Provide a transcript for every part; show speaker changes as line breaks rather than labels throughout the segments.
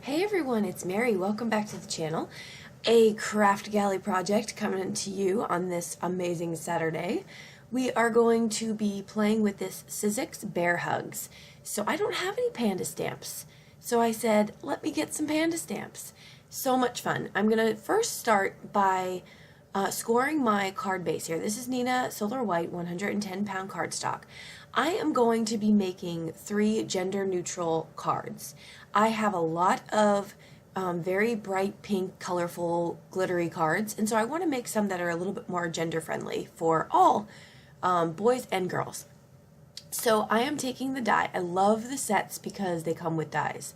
Hey everyone, it's Mary. Welcome back to the channel. A Kraftgali project coming to you on this amazing Saturday. We are going to be playing with this Sizzix Bear Hugs. So I don't have any panda stamps. So I said, let me get some panda stamps. So much fun. I'm going to first start by scoring my card base here. This is Nina Solar White 110-pound cardstock. I am going to be making 3 gender-neutral cards. I have a lot of very bright pink, colorful, glittery cards, and so I want to make some that are a little bit more gender-friendly for all boys and girls. So I am taking the die. I love the sets because they come with dies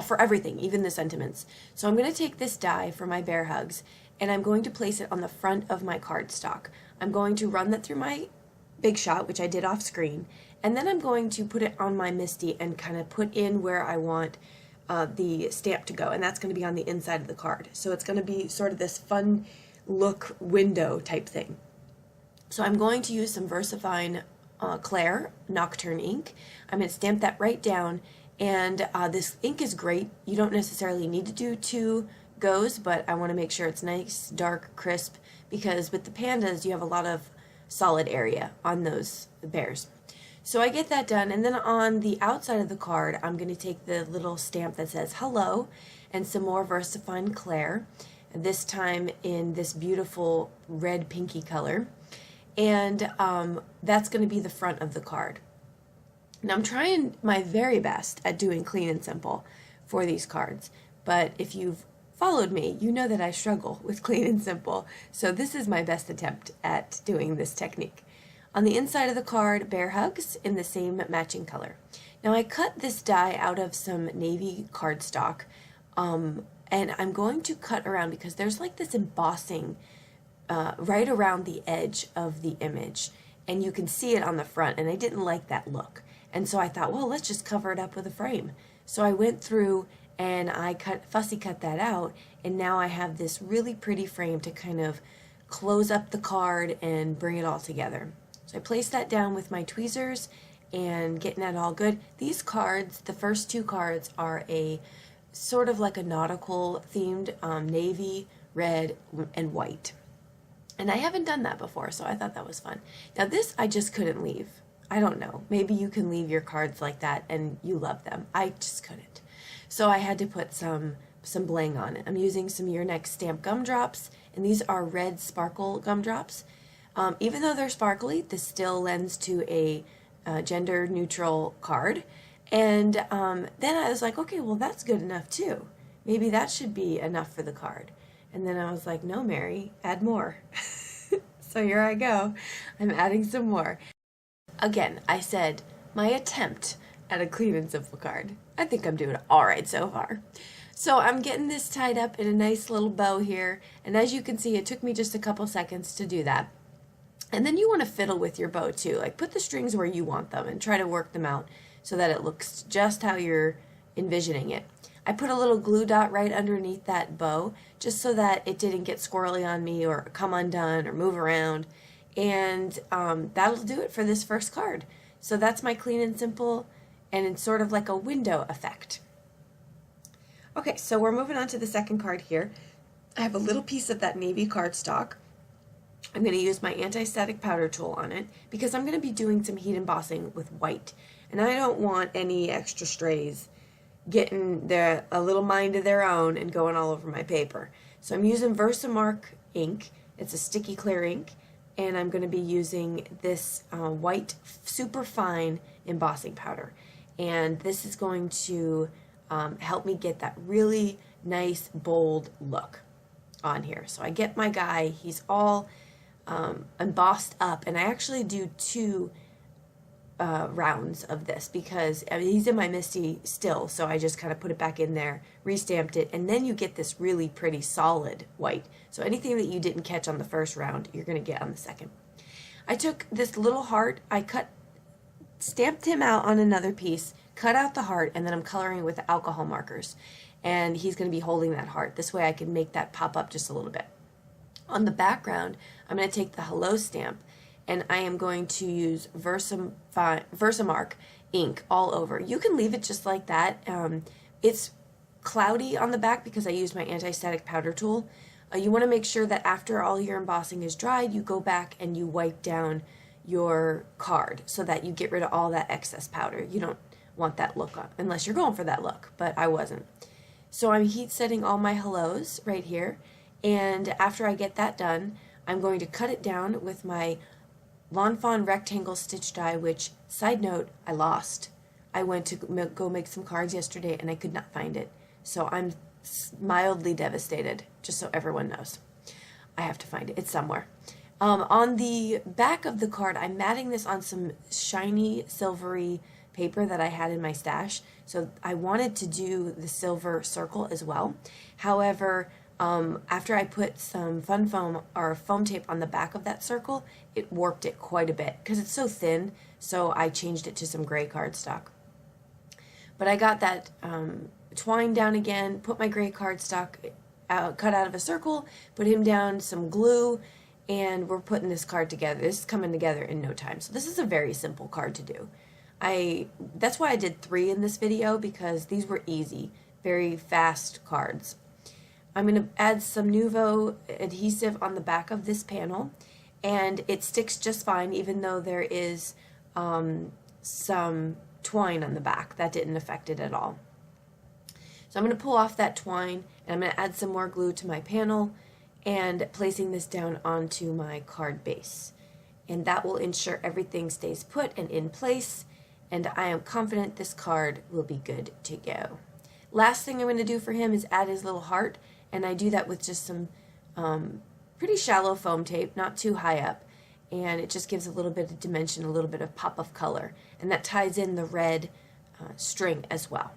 for everything, even the sentiments. So I'm going to take this die for my bear hugs, and I'm going to place it on the front of my cardstock. I'm going to run that through my Big Shot, which I did off screen, and then I'm going to put it on my Misty and kind of put in where I want the stamp to go, and that's going to be on the inside of the card. So it's going to be sort of this fun look window type thing. So I'm going to use some VersaFine Claire Nocturne ink. I'm going to stamp that right down, and this ink is great. You don't necessarily need to do 2 goes, but I want to make sure it's nice, dark, crisp, because with the pandas you have a lot of solid area on those bears. So I get that done, and then on the outside of the card I'm going to take the little stamp that says hello and some more VersaFine Claire, this time in this beautiful red pinky color, and that's going to be the front of the card. Now I'm trying my very best at doing clean and simple for these cards, but if you've followed me, you know that I struggle with clean and simple, so this is my best attempt at doing this technique. On the inside of the card, bear hugs in the same matching color. Now I cut this die out of some navy cardstock, and I'm going to cut around because there's like this embossing right around the edge of the image, and you can see it on the front, and I didn't like that look. And so I thought, well, let's just cover it up with a frame. So I went through and I fussy cut that out, and now I have this really pretty frame to kind of close up the card and bring it all together. So I placed that down with my tweezers and getting that all good. These cards, the first 2 cards, are a sort of like a nautical themed navy, red, and white. And I haven't done that before, so I thought that was fun. Now this I just couldn't leave. I don't know, maybe you can leave your cards like that and you love them. I just couldn't. So I had to put some bling on it. I'm using some Your Next Stamp gumdrops, and these are red sparkle gumdrops. Even though they're sparkly, this still lends to a gender neutral card. And then I was like, okay, well that's good enough too. Maybe that should be enough for the card. And then I was like, no, Mary, add more. So here I go. I'm adding some more. Again, I said my attempt at a clean and simple card. I think I'm doing all right so far. So I'm getting this tied up in a nice little bow here, and as you can see, it took me just a couple seconds to do that. And then you want to fiddle with your bow too, like put the strings where you want them and try to work them out so that it looks just how you're envisioning it. I put a little glue dot right underneath that bow just so that it didn't get squirrely on me or come undone or move around, and that'll do it for this first card. So that's my clean and simple, and it's sort of like a window effect. Okay, so we're moving on to the second card here. I have a little piece of that navy cardstock. I'm going to use my anti-static powder tool on it because I'm going to be doing some heat embossing with white, and I don't want any extra strays getting a little mind of their own and going all over my paper. So I'm using Versamark ink. It's a sticky clear ink, and I'm going to be using this white super fine embossing powder, and this is going to help me get that really nice bold look on here. So I get my guy, he's all embossed up, and I actually do 2 rounds of this because he's in my Misty still, so I just kind of put it back in there, restamped it, and then you get this really pretty solid white. So anything that you didn't catch on the first round, you're going to get on the second. I took this little heart, I stamped him out on another piece, cut out the heart, and then I'm coloring with alcohol markers, and he's going to be holding that heart. This way I can make that pop up just a little bit. On the background, I'm going to take the hello stamp, and I am going to use Versamark ink all over. You can leave it just like that. It's cloudy on the back because I used my anti-static powder tool. You want to make sure that after all your embossing is dried, you go back and you wipe down your card so that you get rid of all that excess powder. You don't want that look on, unless you're going for that look, but I wasn't. So I'm heat setting all my hellos right here, and after I get that done, I'm going to cut it down with my Lawn Fawn rectangle stitch die, which, side note, I lost. I went to go make some cards yesterday and I could not find it. So I'm mildly devastated, just so everyone knows. I have to find it. It's somewhere. On the back of the card, I'm matting this on some shiny silvery paper that I had in my stash. So I wanted to do the silver circle as well. However, after I put some fun foam or foam tape on the back of that circle, it warped it quite a bit because it's so thin, so I changed it to some gray cardstock. But I got that twine down again, put my gray cardstock cut out of a circle, put him down, some glue, and we're putting this card together. This is coming together in no time. So this is a very simple card to do. That's why I did 3 in this video, because these were easy, very fast cards. I'm going to add some Nuvo adhesive on the back of this panel, and it sticks just fine even though there is some twine on the back. That didn't affect it at all. So I'm going to pull off that twine, and I'm going to add some more glue to my panel and placing this down onto my card base. And that will ensure everything stays put and in place, and I am confident this card will be good to go. Last thing I'm going to do for him is add his little heart, and I do that with just some pretty shallow foam tape, not too high up, and it just gives a little bit of dimension, a little bit of pop of color, and that ties in the red string as well.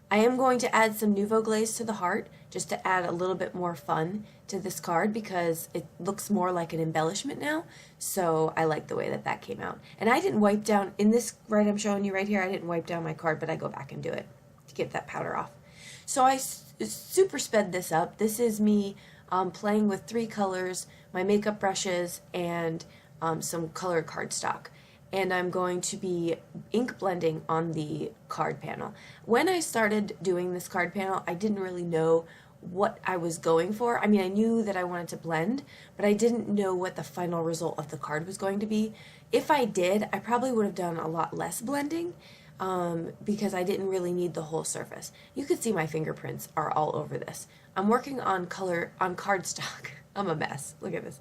I am going to add some Nuvo glaze to the heart just to add a little bit more fun to this card because it looks more like an embellishment now, so I like the way that that came out. And I didn't wipe down, in this right I'm showing you right here, I didn't wipe down my card, but I go back and do it to get that powder off. So I super sped this up. This is me playing with 3 colors, my makeup brushes, and some colored cardstock. And I'm going to be ink blending on the card panel. When I started doing this card panel, I didn't really know what I was going for. I mean, I knew that I wanted to blend, but I didn't know what the final result of the card was going to be. If I did, I probably would have done a lot less blending because I didn't really need the whole surface. You can see my fingerprints are all over this. I'm working on cardstock. I'm a mess. Look at this.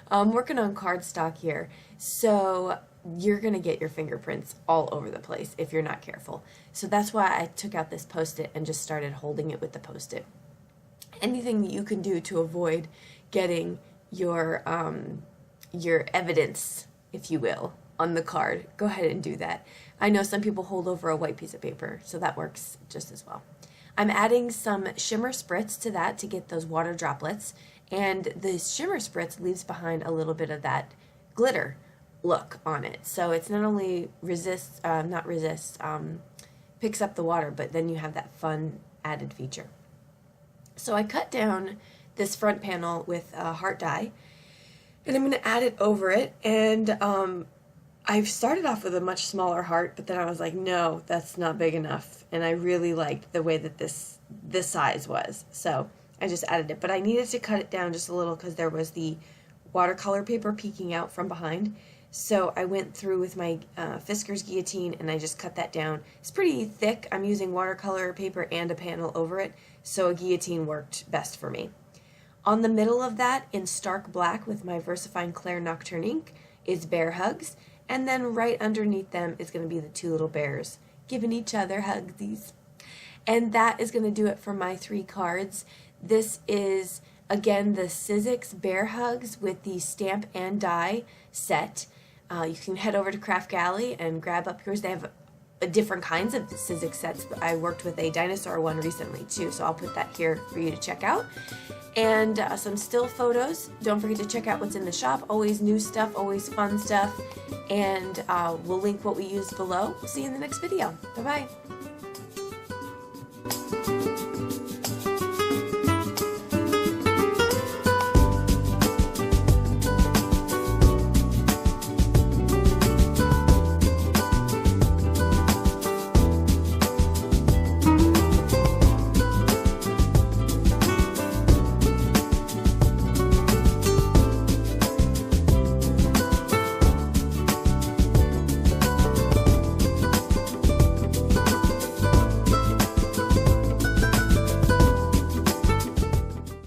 I'm working on cardstock here, so you're going to get your fingerprints all over the place if you're not careful. So that's why I took out this Post-it and just started holding it with the Post-it. Anything that you can do to avoid getting your evidence, if you will, on the card, go ahead and do that. I know some people hold over a white piece of paper, so that works just as well. I'm adding some shimmer spritz to that to get those water droplets, and the shimmer spritz leaves behind a little bit of that glitter look on it. So it's not only picks up the water, but then you have that fun added feature. So I cut down this front panel with a heart die, and I'm going to add it over it, and I've started off with a much smaller heart, but then I was like, no, that's not big enough, and I really liked the way that this size was, so I just added it, but I needed to cut it down just a little because there was the watercolor paper peeking out from behind. So I went through with my Fisker's guillotine and I just cut that down. It's pretty thick. I'm using watercolor paper and a panel over it, so a guillotine worked best for me. On the middle of that, in stark black with my VersaFine Claire Nocturne ink, is bear hugs, and then right underneath them is going to be the 2 little bears giving each other hugsies. And that is going to do it for my 3 cards. This is, again, the Sizzix Bear Hugs with the stamp and die set. You can head over to Kraftgali and grab up yours. They have different kinds of Sizzix sets, but I worked with a dinosaur one recently too, so I'll put that here for you to check out. And some still photos. Don't forget to check out what's in the shop. Always new stuff, always fun stuff. And we'll link what we used below. See you in the next video. Bye-bye.